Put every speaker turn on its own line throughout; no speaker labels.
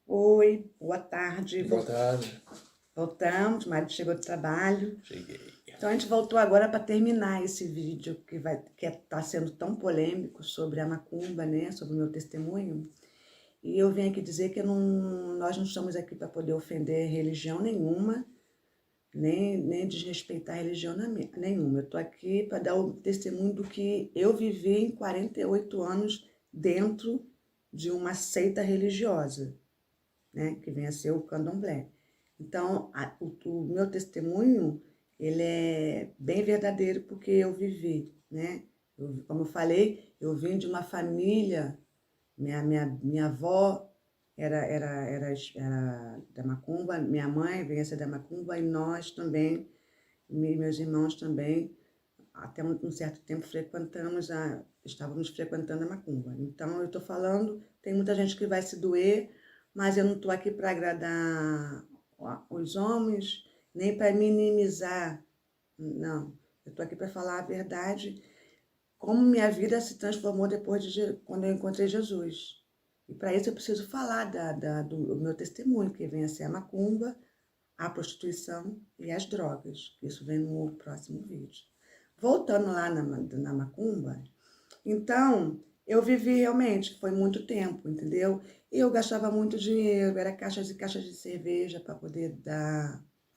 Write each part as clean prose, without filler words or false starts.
Oi, boa tarde.
Boa tarde.
Voltamos, o marido chegou do trabalho.
Cheguei.
Então a gente voltou agora para terminar esse vídeo que está sendo tão polêmico sobre a macumba, né? Sobre o meu testemunho. E eu venho aqui dizer que nós não estamos aqui para poder ofender religião nenhuma, nem desrespeitar religião nenhuma. Eu estou aqui para dar o testemunho do que eu vivi em 48 anos dentro de uma seita religiosa, né, que vem a ser o candomblé. Então, o meu testemunho, ele é bem verdadeiro porque eu vivi, né? Como eu falei, eu vim de uma família, minha avó era da macumba, minha mãe veio a ser da macumba e nós também, meus irmãos também, até um certo tempo estávamos frequentando a macumba. Então, eu estou falando, tem muita gente que vai se doer, mas eu não estou aqui para agradar os homens, nem para minimizar, não. Eu estou aqui para falar a verdade, como minha vida se transformou quando eu encontrei Jesus. E para isso eu preciso falar do meu testemunho, que vem a ser a macumba, a prostituição e as drogas. Isso vem no próximo vídeo. Voltando lá na macumba, então, eu vivi realmente, foi muito tempo, entendeu? E eu gastava muito dinheiro, era caixas e caixas de cerveja para poder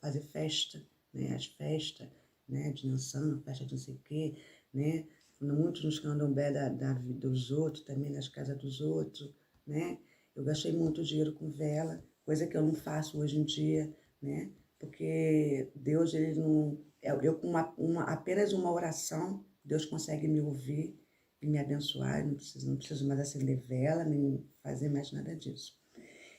fazer festa, né? As festas, né? De Nançã, festa de não sei o quê, né? Muito nos candomblé dos outros, também nas casas dos outros, né? Eu gastei muito dinheiro com vela, coisa que eu não faço hoje em dia, né? Porque Deus, ele não... Eu com apenas uma oração, Deus consegue me ouvir e me abençoar, não preciso mais acender vela, nem fazer mais nada disso.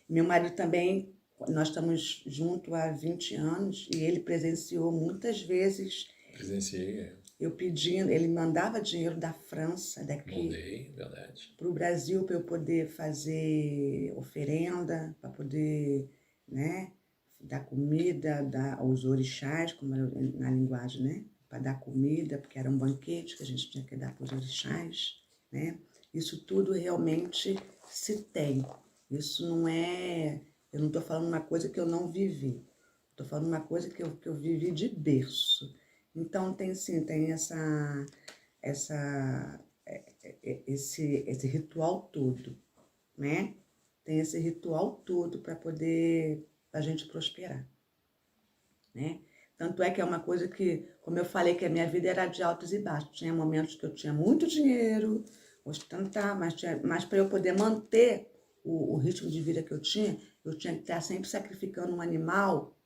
Meu marido também, nós estamos juntos há 20 anos e ele presenciou muitas vezes
Presenciei,
eu pedindo, ele mandava dinheiro da França, daqui,
mandei, verdade.
para o Brasil para eu poder fazer oferenda, para poder, né, dar comida, dar aos orixás, como na linguagem, né? Para dar comida, porque era um banquete que a gente tinha que dar para os orixás, né? Isso tudo realmente se tem. Isso não é... Eu não estou falando uma coisa que eu não vivi. Estou falando uma coisa que eu vivi de berço. Então, tem sim, tem essa, esse ritual todo, né? Tem esse ritual todo para poder a gente prosperar, né? Tanto é que é uma coisa que, como eu falei, que a minha vida era de altos e baixos. Tinha momentos que eu tinha muito dinheiro, ostentar, mas para eu poder manter o ritmo de vida que eu tinha que estar sempre sacrificando um animal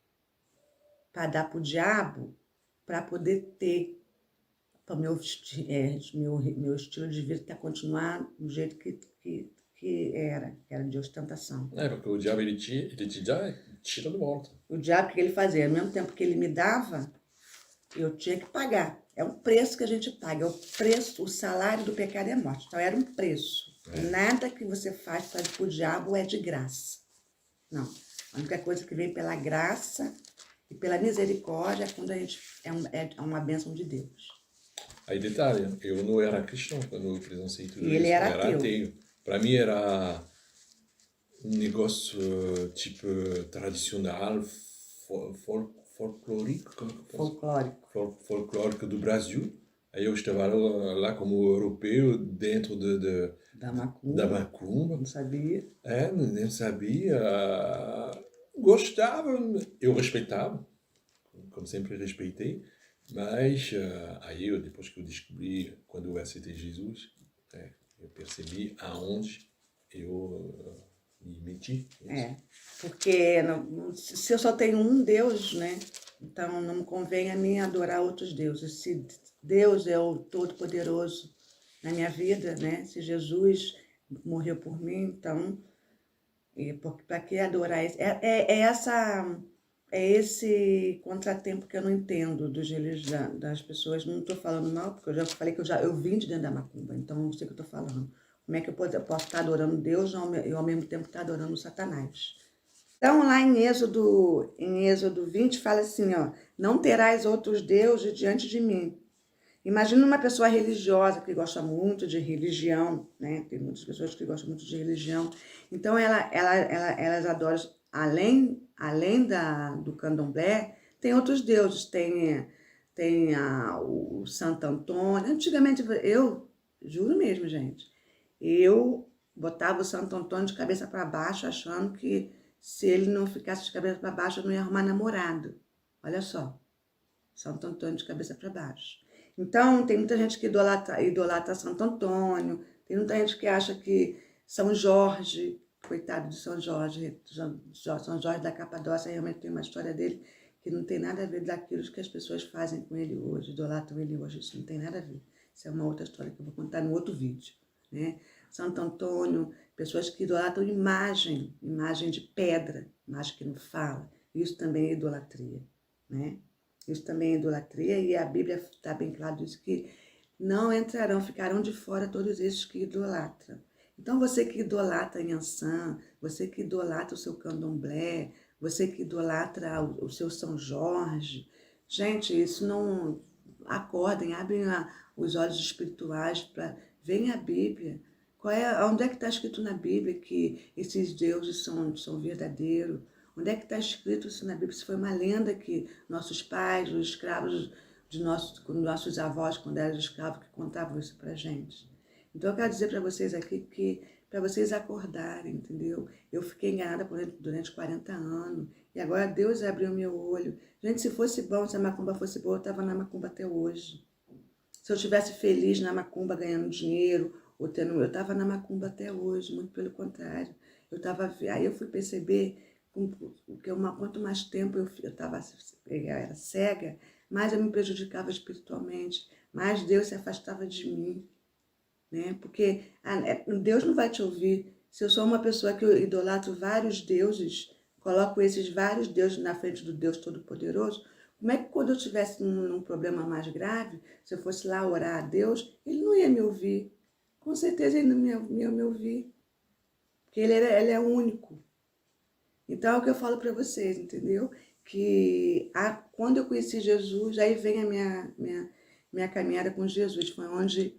para dar para o diabo, para poder ter para o meu estilo de vida tá continuar do jeito que era de ostentação.
É, porque o diabo ele te dá, tira do volta.
O diabo que ele fazia, ao mesmo tempo que ele me dava, eu tinha que pagar. É um preço que a gente paga, é o preço, o salário do pecado é a morte. Então era um preço. Nada que você faz para o diabo é de graça. Não. A única coisa que vem pela graça e pela misericórdia é quando a gente é uma bênção de Deus.
Aí detalhe, eu não era cristão quando eu presenciei tudo
E ele
isso, eu
era
era
ateu.
ateu. Para mim era um negócio tipo tradicional, folclórico, como que eu posso?
Folclórico.
Folclórico do Brasil. Aí eu estava lá como europeu dentro
Da
da
macumba.
macumba.
Não sabia.
É, nem sabia. Gostava, eu respeitava, como sempre respeitei, mas aí depois que eu descobri, quando eu aceitei Jesus, eu percebi aonde eu me meti.
É, porque se eu só tenho um Deus, né? Então não me convém a mim adorar outros deuses. Se Deus é o Todo-Poderoso na minha vida, né? Se Jesus morreu por mim, então, para que adorar esse? É esse contratempo que eu não entendo das pessoas. Não estou falando mal, porque eu já falei que eu vim de dentro da macumba, então eu não sei o que eu estou falando. Como é que eu posso estar adorando Deus e ao mesmo tempo estar adorando Satanás? Então, lá em Êxodo 20, fala assim, ó, não terás outros deuses diante de mim. Imagina uma pessoa religiosa que gosta muito de religião, né? Tem muitas pessoas que gostam muito de religião. Então, elas adoram, do candomblé, tem outros deuses. Tem o Santo Antônio. Antigamente, eu juro mesmo, gente, eu botava o Santo Antônio de cabeça para baixo, achando que se ele não ficasse de cabeça para baixo, eu não ia arrumar namorado. Olha só, Santo Antônio de cabeça para baixo. Então, tem muita gente que idolatra Santo Antônio, tem muita gente que acha que São Jorge, coitado de São Jorge, São Jorge da Capadócia, realmente tem uma história dele que não tem nada a ver daquilo que as pessoas fazem com ele hoje, idolatram ele hoje, isso não tem nada a ver. Isso é uma outra história que eu vou contar no outro vídeo, né? Santo Antônio, pessoas que idolatram imagem de pedra, imagem que não fala, isso também é idolatria, né? Isso também é idolatria e a Bíblia está bem claro disso, que não entrarão, ficarão de fora todos esses que idolatram. Então você que idolatra Inhansã, você que idolatra o seu candomblé, você que idolatra o seu São Jorge, gente, isso não... Acordem, abrem os olhos espirituais para verem a Bíblia. Onde é que está escrito na Bíblia que esses deuses são verdadeiros? Onde é que está escrito isso na Bíblia? Isso foi uma lenda que nossos pais, os escravos de nossos avós, quando eram escravos, que contavam isso para a gente. Então eu quero dizer para vocês aqui que para vocês acordarem, entendeu? Eu fiquei enganada durante 40 anos e agora Deus abriu meu olho. Gente, se fosse bom, se a macumba fosse boa, eu estava na macumba até hoje. Se eu estivesse feliz na macumba ganhando dinheiro, eu estava na macumba até hoje, muito pelo contrário. Aí eu fui perceber que quanto mais tempo eu era cega, mais eu me prejudicava espiritualmente, mais Deus se afastava de mim, né? Porque Deus não vai te ouvir. Se eu sou uma pessoa que eu idolatro vários deuses, coloco esses vários deuses na frente do Deus Todo-Poderoso, como é que quando eu estivesse num problema mais grave, se eu fosse lá orar a Deus, ele não ia me ouvir. Com certeza ele não ia me ouvir. Porque ele é único. Então é o que eu falo para vocês, entendeu? Que quando eu conheci Jesus, aí vem a minha caminhada com Jesus. Foi onde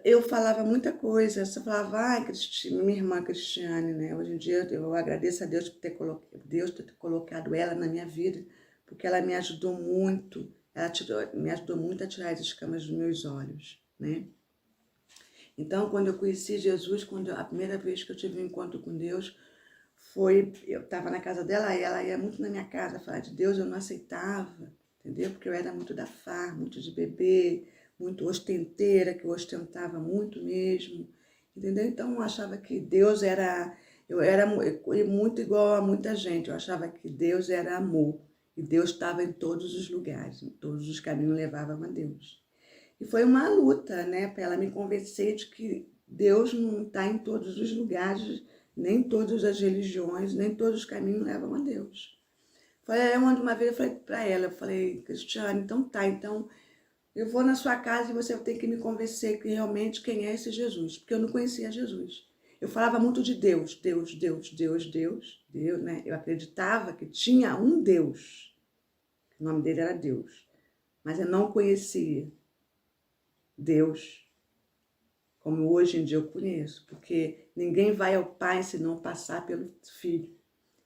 eu falava muita coisa. Eu falava, minha irmã Cristiane, né? Hoje em dia eu agradeço a Deus por ter colocado ela na minha vida, porque ela me ajudou muito. Me ajudou muito a tirar as escamas dos meus olhos, né? Então, quando eu conheci Jesus, a primeira vez que eu tive um encontro com Deus, eu estava na casa dela e ela ia muito na minha casa falar de Deus, eu não aceitava, entendeu? Porque eu era muito da farra, muito de beber, muito ostenteira, que eu ostentava muito mesmo, entendeu? Então eu achava que Deus eu era muito igual a muita gente, eu achava que Deus era amor, e Deus estava em todos os lugares, em todos os caminhos levavam a Deus. E foi uma luta, né, para ela me convencer de que Deus não está em todos os lugares, nem todas as religiões, nem todos os caminhos levam a Deus. Foi onde uma vez eu falei para ela, Cristiane, então tá, então eu vou na sua casa e você tem que me convencer que realmente quem é esse Jesus, porque eu não conhecia Jesus. Eu falava muito de Deus, Deus, Deus, Deus, Deus, Deus, né? Eu acreditava que tinha um Deus, o nome dele era Deus, mas eu não conhecia Deus como hoje em dia eu conheço, porque ninguém vai ao Pai se não passar pelo Filho.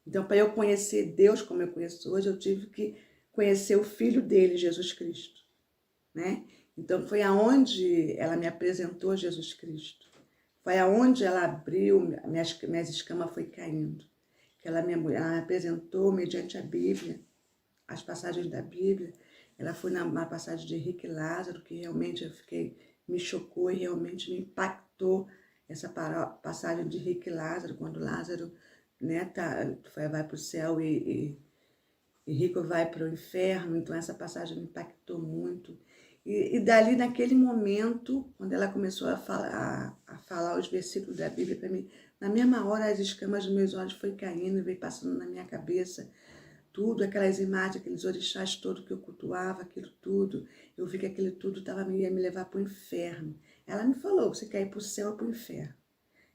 Então, para eu conhecer Deus como eu conheço hoje, eu tive que conhecer o Filho dele, Jesus Cristo, né? Então, foi aonde ela me apresentou Jesus Cristo. Foi aonde ela abriu, minhas escamas foi caindo. Ela me apresentou mediante a Bíblia, as passagens da Bíblia. Ela foi na passagem de Henrique e Lázaro, que realmente me chocou e realmente me impactou essa passagem de Henrique e Lázaro, quando Lázaro, né, vai para o céu e Rico vai para o inferno. Então essa passagem me impactou muito. E dali, naquele momento, quando ela começou a falar os versículos da Bíblia para mim, na mesma hora as escamas dos meus olhos foi caindo e veio passando na minha cabeça tudo, aquelas imagens, aqueles orixás todos que eu cultuava, aquilo tudo. Eu vi que aquilo tudo ia me levar para o inferno. Ela me falou, você quer ir para o céu ou para o inferno?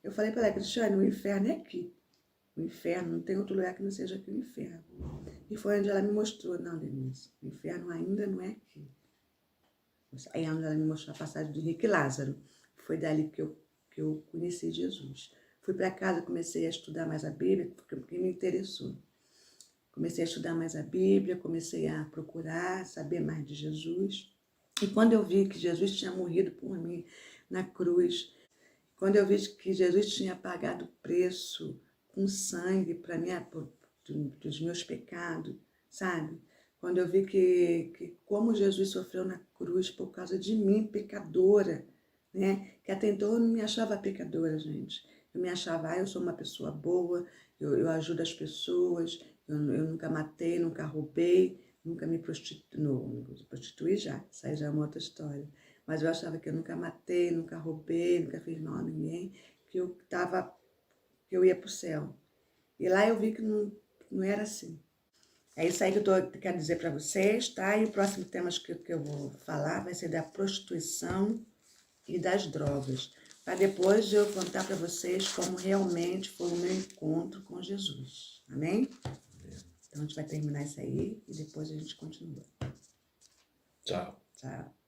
Eu falei para ela, Cristiane, o inferno é aqui. O inferno, não tem outro lugar que não seja aqui o inferno. E foi onde ela me mostrou, não, Denise, o inferno ainda não é aqui. Aí ela me mostrou a passagem de Henrique e Lázaro. Foi dali que eu conheci Jesus. Fui para casa, comecei a estudar mais a Bíblia, porque me interessou. Comecei a estudar mais a Bíblia, comecei a procurar saber mais de Jesus. E quando eu vi que Jesus tinha morrido por mim na cruz, quando eu vi que Jesus tinha pagado o preço com sangue para mim, dos meus pecados, sabe? Quando eu vi que como Jesus sofreu na cruz por causa de mim, pecadora, né? Que até então eu não me achava pecadora, gente. Eu me achava, eu sou uma pessoa boa, eu ajudo as pessoas, eu nunca matei, nunca roubei, nunca me prostituí já, isso aí já é uma outra história. Mas eu achava que eu nunca matei, nunca roubei, nunca fiz mal a ninguém, que eu ia para o céu. E lá eu vi que não era assim. É isso aí que eu quero dizer para vocês, tá? E o próximo tema que eu vou falar vai ser da prostituição e das drogas, para depois eu contar para vocês como realmente foi o meu encontro com Jesus. Amém? Então a gente vai terminar isso aí e depois a gente continua.
Tchau.
Tchau.